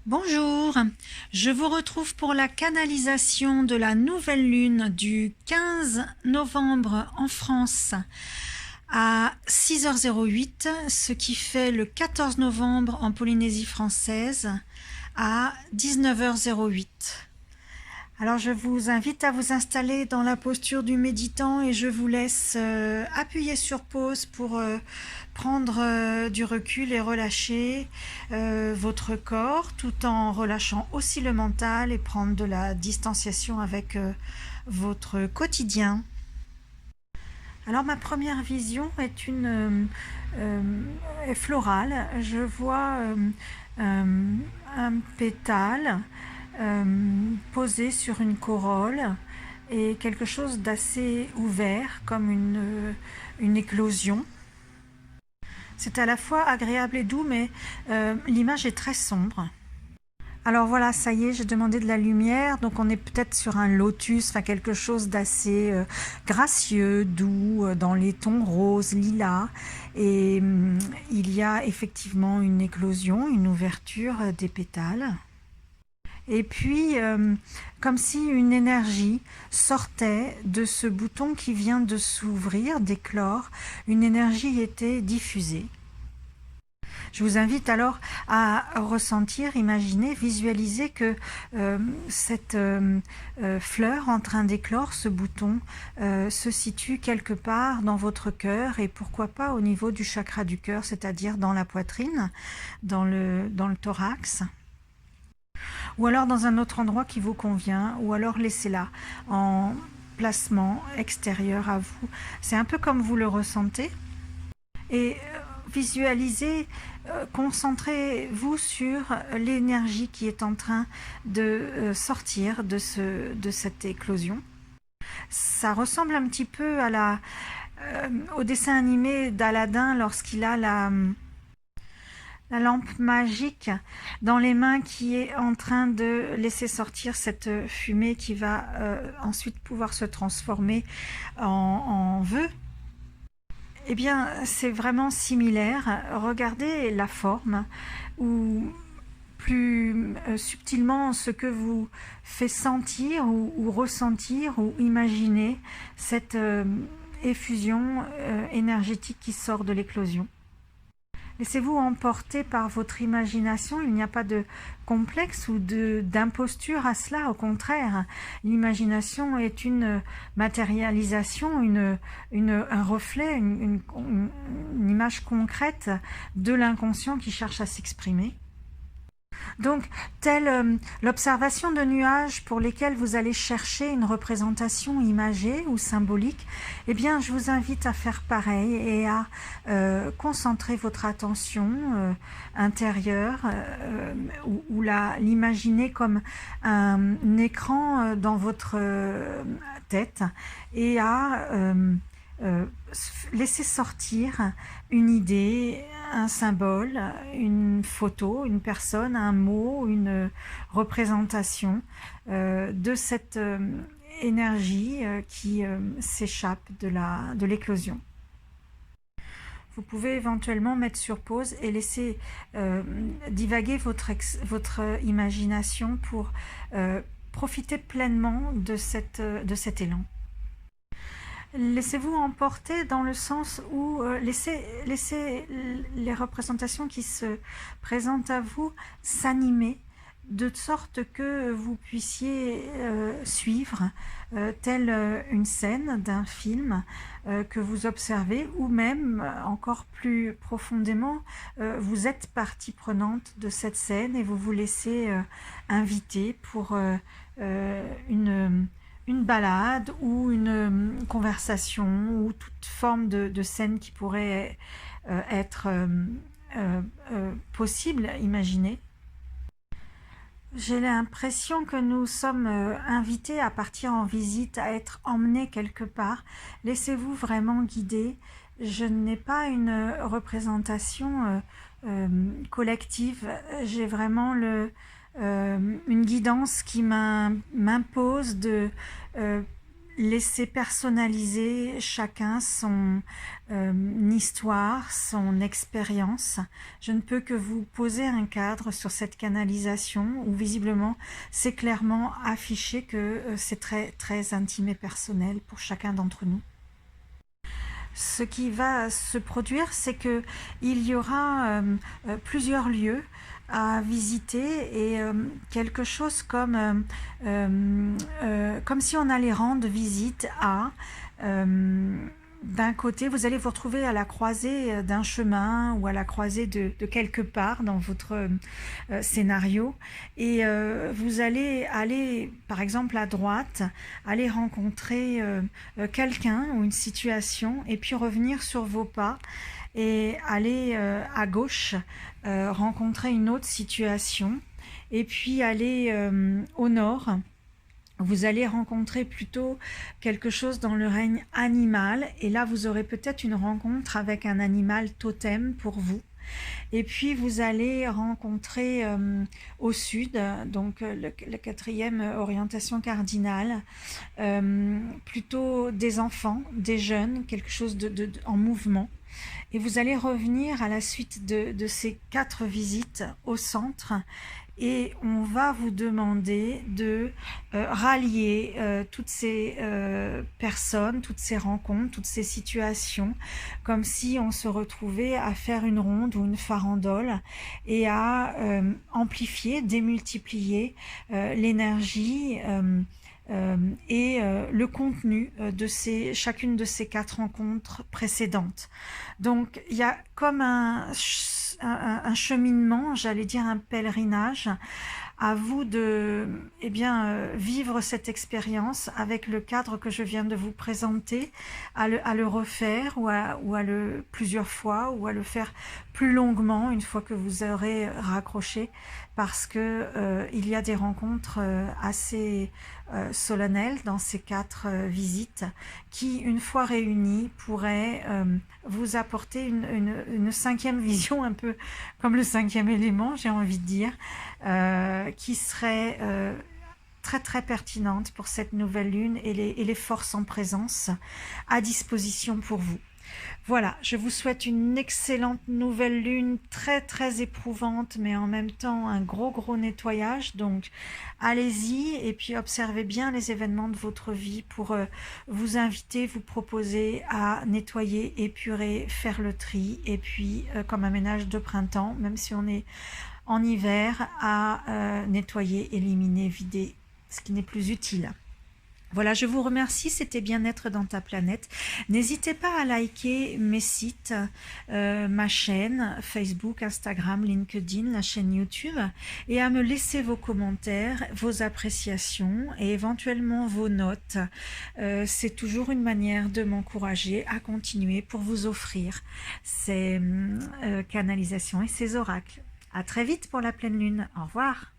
Bonjour, je vous retrouve pour la canalisation de la nouvelle lune du 15 novembre en France à 6h08, ce qui fait le 14 novembre en Polynésie française à 19h08. Alors je vous invite à vous installer dans la posture du méditant et je vous laisse appuyer sur pause pour prendre du recul et relâcher votre corps tout en relâchant aussi le mental et prendre de la distanciation avec votre quotidien. Alors ma première vision est florale. Je vois un pétale posé sur une corolle et quelque chose d'assez ouvert comme une éclosion. C'est à la fois agréable et doux, mais l'image est très sombre. Alors voilà, ça y est, j'ai demandé de la lumière, donc on est peut-être sur un lotus, enfin quelque chose d'assez gracieux, doux, dans les tons roses, lilas, et il y a effectivement une éclosion, une ouverture des pétales. Et puis, comme si une énergie sortait de ce bouton qui vient de s'ouvrir, d'éclore, une énergie était diffusée. Je vous invite alors à ressentir, imaginer, visualiser que cette fleur en train d'éclore, ce bouton, se situe quelque part dans votre cœur et pourquoi pas au niveau du chakra du cœur, c'est-à-dire dans la poitrine, dans le thorax. Ou alors dans un autre endroit qui vous convient, ou alors laissez-la en placement extérieur à vous. C'est un peu comme vous le ressentez. Et visualisez, concentrez-vous sur l'énergie qui est en train de sortir de cette éclosion. Ça ressemble un petit peu au dessin animé d'Aladin lorsqu'il a la lampe magique dans les mains qui est en train de laisser sortir cette fumée qui va ensuite pouvoir se transformer en vœux. Eh bien, c'est vraiment similaire. Regardez la forme ou plus subtilement ce que vous fait sentir ou ressentir ou imaginer cette effusion énergétique qui sort de l'éclosion. Laissez-vous emporter par votre imagination, il n'y a pas de complexe ou d'imposture à cela, au contraire. L'imagination est une matérialisation, un reflet, une image concrète de l'inconscient qui cherche à s'exprimer. Donc, telle l'observation de nuages pour lesquels vous allez chercher une représentation imagée ou symbolique, eh bien, je vous invite à faire pareil et à concentrer votre attention intérieure ou l'imaginer comme un écran dans votre tête et à laisser sortir une idée, un symbole, une photo, une personne, un mot, une représentation de cette énergie qui s'échappe de l'éclosion. Vous pouvez éventuellement mettre sur pause et laisser divaguer votre imagination pour profiter pleinement de cet élan. Laissez-vous emporter dans le sens où laissez les représentations qui se présentent à vous s'animer de sorte que vous puissiez suivre telle une scène d'un film que vous observez ou même encore plus profondément vous êtes partie prenante de cette scène et vous vous laissez inviter pour une balade ou une conversation ou toute forme de scène qui pourrait être possible, imaginée. J'ai l'impression que nous sommes invités à partir en visite, à être emmenés quelque part. Laissez-vous vraiment guider. Je n'ai pas une représentation collective. J'ai vraiment une guidance qui m'impose de laisser personnaliser chacun son histoire, son expérience. Je ne peux que vous poser un cadre sur cette canalisation où visiblement c'est clairement affiché que c'est très, très intime et personnel pour chacun d'entre nous. Ce qui va se produire, c'est que il y aura plusieurs lieux à visiter et quelque chose comme si on allait rendre visite à d'un côté, vous allez vous retrouver à la croisée d'un chemin ou à la croisée de quelque part dans votre scénario et vous allez aller, par exemple, à droite, aller rencontrer quelqu'un ou une situation et puis revenir sur vos pas et aller à gauche, rencontrer une autre situation et puis aller au nord. Vous allez rencontrer plutôt quelque chose dans le règne animal et là vous aurez peut-être une rencontre avec un animal totem pour vous. Et puis vous allez rencontrer au sud, donc la quatrième orientation cardinale, plutôt des enfants, des jeunes, quelque chose en mouvement. Et vous allez revenir à la suite de ces 4 visites au centre et on va vous demander de rallier toutes ces personnes, toutes ces rencontres, toutes ces situations, comme si on se retrouvait à faire une ronde ou une farandole et à amplifier, démultiplier l'énergie et le contenu de chacune de ces 4 rencontres précédentes. Donc il y a comme un cheminement, j'allais dire un pèlerinage. À vous de vivre cette expérience avec le cadre que je viens de vous présenter, à le refaire ou à le plusieurs fois ou à le faire plus longuement une fois que vous aurez raccroché parce que il y a des rencontres assez solennelles dans ces 4 visites qui, une fois réunies, pourraient vous apporter une 5e vision, un peu comme le 5e élément, j'ai envie de dire, qui serait très très pertinente pour cette nouvelle lune et les forces en présence à disposition pour vous. Voilà, je vous souhaite une excellente nouvelle lune, très très éprouvante, mais en même temps un gros nettoyage. Donc allez-y et puis observez bien les événements de votre vie pour vous inviter, vous proposer à nettoyer, épurer, faire le tri et puis comme un ménage de printemps, même si on est en hiver, à nettoyer, éliminer, vider ce qui n'est plus utile. Voilà, je vous remercie, c'était Bien-être dans ta planète. N'hésitez pas à liker mes sites, ma chaîne Facebook, Instagram, LinkedIn, la chaîne YouTube et à me laisser vos commentaires, vos appréciations et éventuellement vos notes. C'est toujours une manière de m'encourager à continuer pour vous offrir ces canalisations et ces oracles. À très vite pour la pleine lune. Au revoir.